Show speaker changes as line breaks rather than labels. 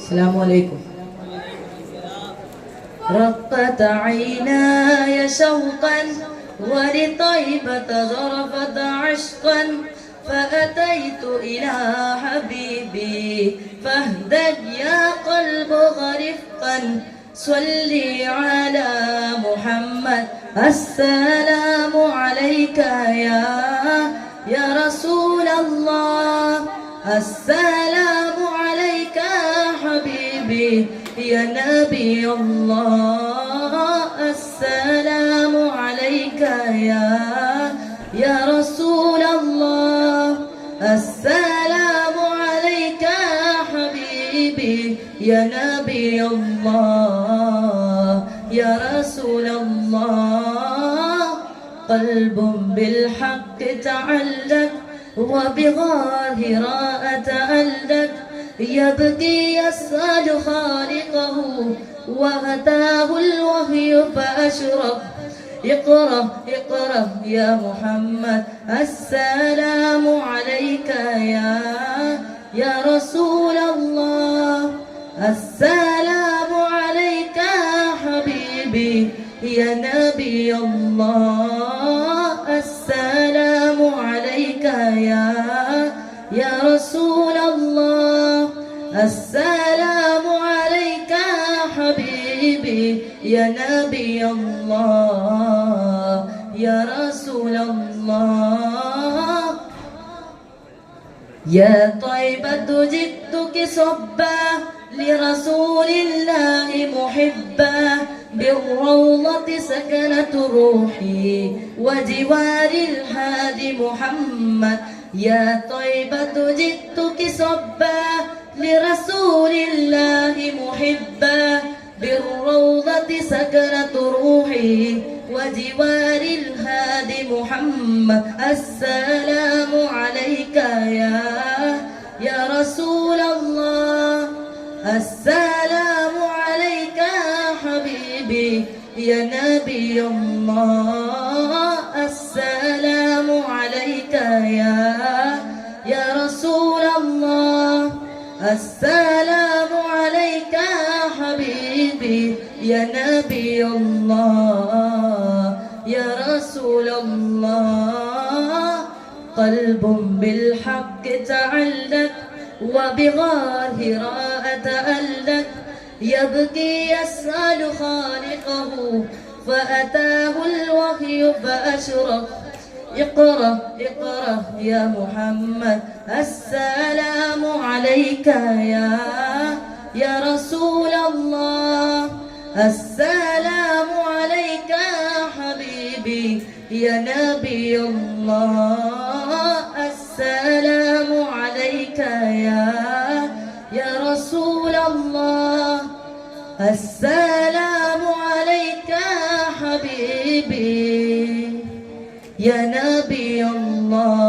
السلام عليكم. رقت عيناي شوقا ولطيبة ظرفت عشقا، فأتيت إلى حبيبي فاهدج يا قلب غرفقا. صلي على محمد السلام عليك يا رسول الله. السلام عليك حبيبي يا نبي الله. السلام عليك يا رسول الله. السلام عليك حبيبي يا نبي الله يا رسول الله. قلب بالحق تعلق وبغار هراء تألق، يبكي يسأل خالقه وأتاه الوحي فأشرق. اقرأ اقرأ يا محمد السلام عليك يا رسول الله. السلام عليك حبيبي يا نبي الله. السلام عليك يا رسول الله. السلام عليك حبيبي يا نبي الله يا رسول الله. يا طيبة جئتك صبا لرسول الله محبا، بالروضة سكنت روحي وجوار الهادي محمد. يا طيبة جئتك صبا لرسول الله محبا، بالروضة سكنت روحي وجوار الهادي محمد. السلام عليك يا رسول الله. السلام عليك حبيبي يا نبي الله. السلام عليك يا رسول الله. السلام عليك حبيبي يا نبي الله يا رسول الله. قلب بالحق تعلق وبغار هراء تألق، يبكي يسأل خالقه فأتاه الوحي فأشرق. اقرأ اقرأ يا محمد السلام عليك يا رسول الله. السلام عليك حبيبي يا نبي الله. السلام عليك يا رسول الله. السلام عليك حبيبي يا نبي الله